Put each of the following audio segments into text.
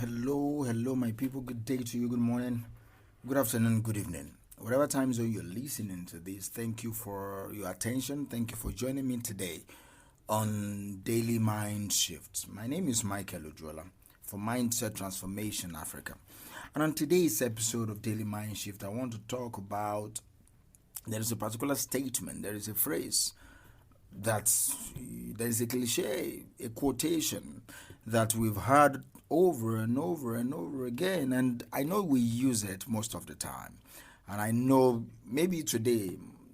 Hello, my people. Good day to you. Good morning, good afternoon, good evening. Whatever time zone you're listening to this, thank you for your attention. Thank you for joining me today on Daily Mind Shifts. My name is Michael Ojola for Mindset Transformation Africa. And on today's episode of Daily Mind Shift, I want to talk about there is a particular statement, there is a phrase there is a cliche, a quotation that we've heard over and over and over again, and I know we use it most of the time. And I know maybe today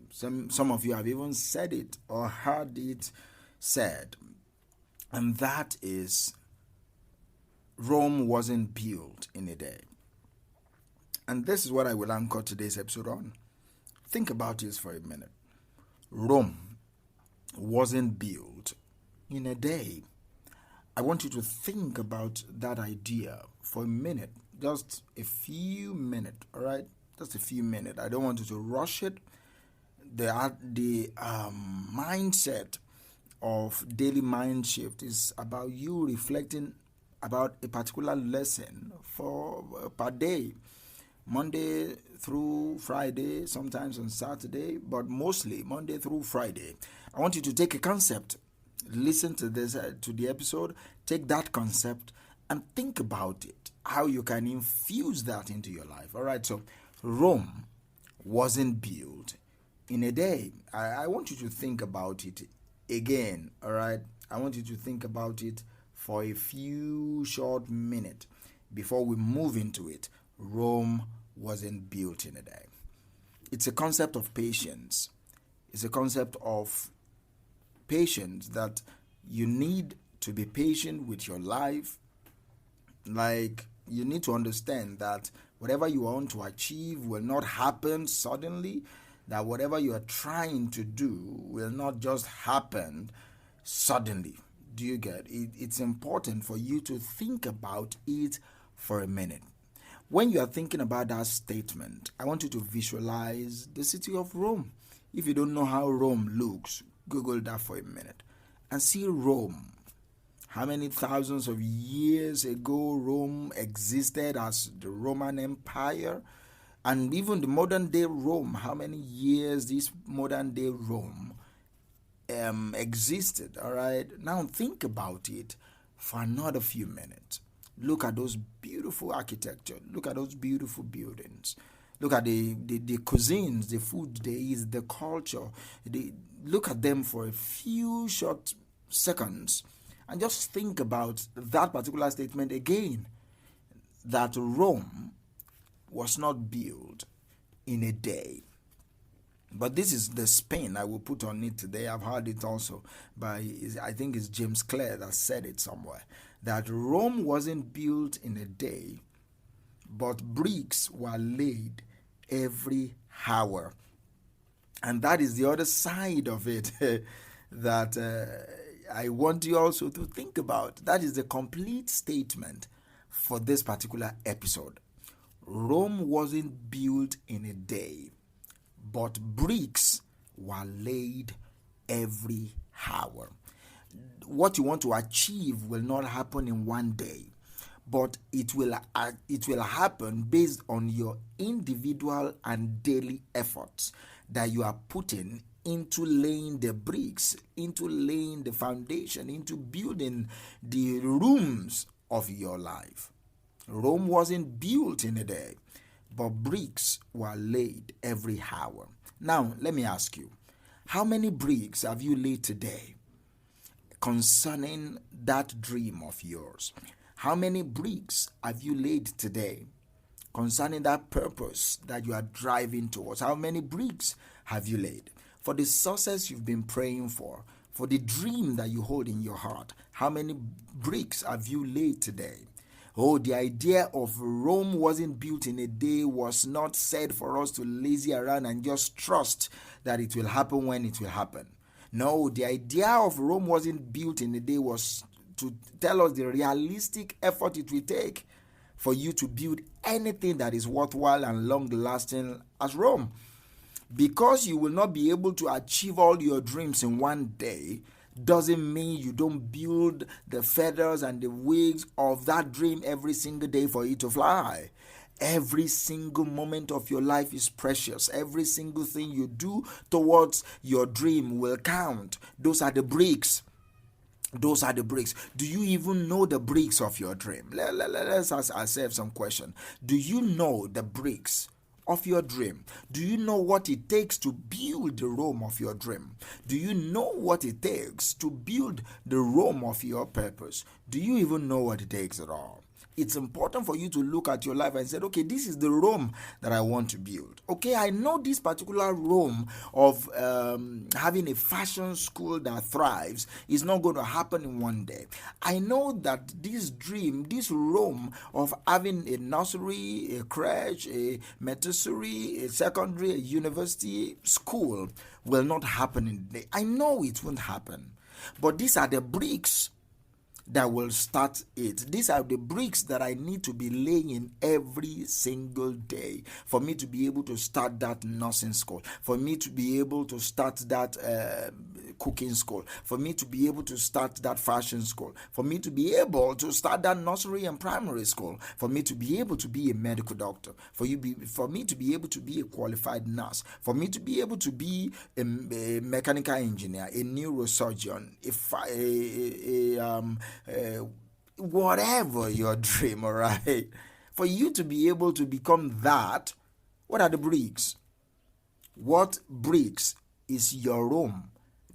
some of you have even said it or heard it said, and that is Rome wasn't built in a day. And this is what I will anchor today's episode on. Think about this for a minute. Rome wasn't built in a day. I want you to think about that idea for a minute, just a few minutes, all right? Just a few minutes. I don't want you to rush it. The mindset of Daily Mind Shift is about you reflecting about a particular lesson per day. Monday through Friday, sometimes on Saturday, but mostly Monday through Friday. I want you to take a concept, listen to this, to the episode, take that concept and think about it, how you can infuse that into your life. All right, so Rome wasn't built in a day. I want you to think about it again, all right? I want you to think about it for a few short minutes before we move into it. Rome wasn't built in a day. It's a concept of patience. It's a concept of patience that you need to be patient with your life. Like, you need to understand that whatever you want to achieve will not happen suddenly, that whatever you are trying to do will not just happen suddenly. Do you get it? It's important for you to think about it for a minute. When you are thinking about that statement, I want you to visualize the city of Rome. If you don't know how Rome looks, Google that for a minute and see Rome. How many thousands of years ago Rome existed as the Roman Empire? And even the modern day Rome, how many years this modern day Rome existed? All right. Now think about it for another few minutes. Look at those beautiful architecture. Look at those beautiful buildings. Look at the cuisines, the food there is, the culture. Look at them for a few short seconds and just think about that particular statement again, that Rome was not built in a day. But this is the spin I will put on it today. I've heard it also by, I think it's James Clear that said it somewhere, that Rome wasn't built in a day, but bricks were laid every hour. And that is the other side of it that I want you also to think about. That is the complete statement for this particular episode. Rome wasn't built in a day, but bricks were laid every hour. What you want to achieve will not happen in one day, but it will happen based on your individual and daily efforts that you are putting into laying the bricks, into laying the foundation, into building the rooms of your life. Rome wasn't built in a day, but bricks were laid every hour. Now, let me ask you, how many bricks have you laid today concerning that dream of yours? How many bricks have you laid today concerning that purpose that you are driving towards? How many bricks have you laid for the success you've been praying for the dream that you hold in your heart? How many bricks have you laid today? Oh, the idea of Rome wasn't built in a day was not said for us to lazy around and just trust that it will happen when it will happen. No, the idea of Rome wasn't built in a day was to tell us the realistic effort it will take for you to build anything that is worthwhile and long-lasting as Rome. Because you will not be able to achieve all your dreams in one day, doesn't mean you don't build the feathers and the wings of that dream every single day for it to fly. Every single moment of your life is precious. Every single thing you do towards your dream will count. Those are the bricks. Those are the bricks. Do you even know the bricks of your dream? Let's ask ourselves some question. Do you know the bricks of your dream? Do you know what it takes to build the Rome of your dream? Do you know what it takes to build the Rome of your purpose? Do you even know what it takes at all? It's important for you to look at your life and say, okay, this is the Rome that I want to build. Okay, I know this particular Rome of having a fashion school that thrives is not going to happen in one day. I know that this dream, this Rome of having a nursery, a crèche, a Montessori, a secondary, a university school will not happen in a day. I know it won't happen. But these are the bricks that will start it. These are the bricks that I need to be laying every single day for me to be able to start that nursing school, for me to be able to start that cooking school, for me to be able to start that fashion school, for me to be able to start that nursery and primary school, for me to be able to be a medical doctor, for me to be able to be a qualified nurse, for me to be able to be a mechanical engineer, a neurosurgeon, whatever your dream, all right? For you to be able to become that, what are the bricks? What bricks is your Rome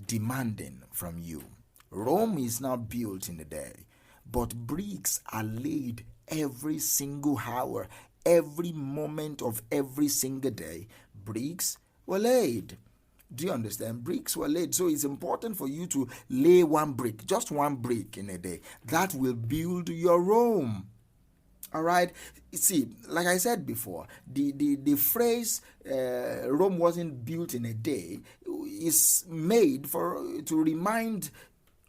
demanding from you? Rome is not built in a day, but bricks are laid every single hour, every moment of every single day. Bricks were laid. Do you understand? Bricks were laid. So it's important for you to lay one brick, just one brick in a day. That will build your Rome. All right. See, like I said before, the phrase Rome wasn't built in a day is made to remind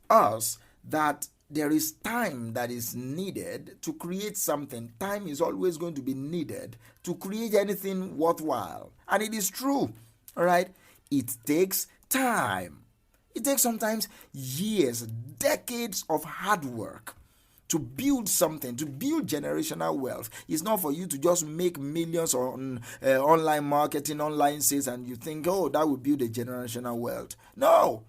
us that there is time that is needed to create something. Time is always going to be needed to create anything worthwhile. And it is true. All right. It takes time. It takes sometimes years, decades of hard work to build something, to build generational wealth. It's not for you to just make millions on online marketing, online sales, and you think, oh, that will build a generational wealth. No.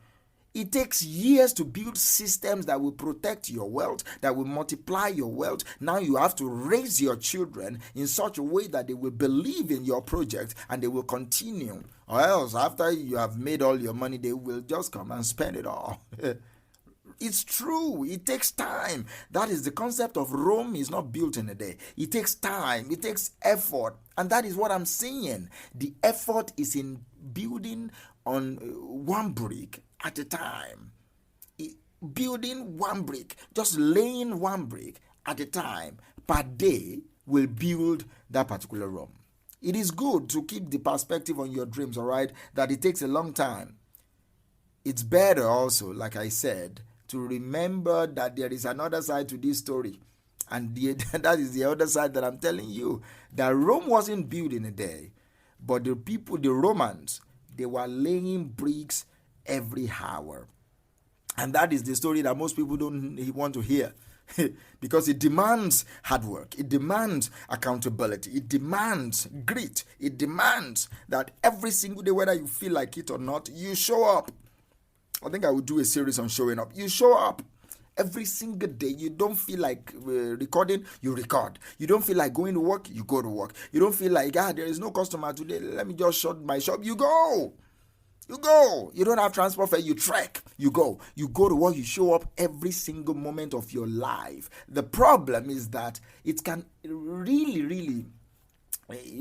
It takes years to build systems that will protect your wealth, that will multiply your wealth. Now you have to raise your children in such a way that they will believe in your project and they will continue. Or else, after you have made all your money, they will just come and spend it all. It's true. It takes time. That is the concept of Rome is not built in a day. It takes time. It takes effort. And that is what I'm saying. The effort is in building on one brick at a time. Building one brick, just laying one brick at a time per day will build that particular Rome. It is good to keep the perspective on your dreams, all right, that it takes a long time. It's better also, like I said, to remember that there is another side to this story. And that is the other side that I'm telling you. That Rome wasn't built in a day, but the people, the Romans, they were laying bricks every hour. And that is the story that most people don't want to hear. Because it demands hard work, it demands accountability, it demands grit, it demands that every single day, whether you feel like it or not, you show up. I think I will do a series on showing up. You show up every single day. You don't feel like recording, you record. You don't feel like going to work, you go to work. You don't feel like, there is no customer today, let me just shut my shop. You go. You go. You don't have transport fare, you trek. You go. You go to work, you show up every single moment of your life. The problem is that it can really,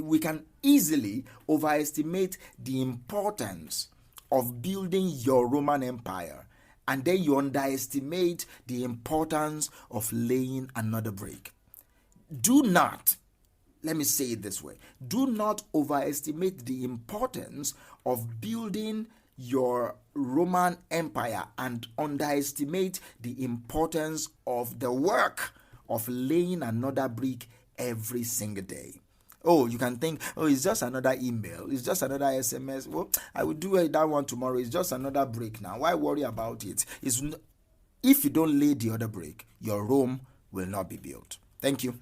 we can easily overestimate the importance of building your Roman Empire. And then you underestimate the importance of laying another brick. Do not, let me say it this way, do not overestimate the importance of building your Roman Empire and underestimate the importance of the work of laying another brick every single day. Oh, you can think, oh, it's just another email, it's just another SMS. Well, I will do that one tomorrow. It's just another break now. Why worry about it? If you don't lay the other break, your Rome will not be built. Thank you.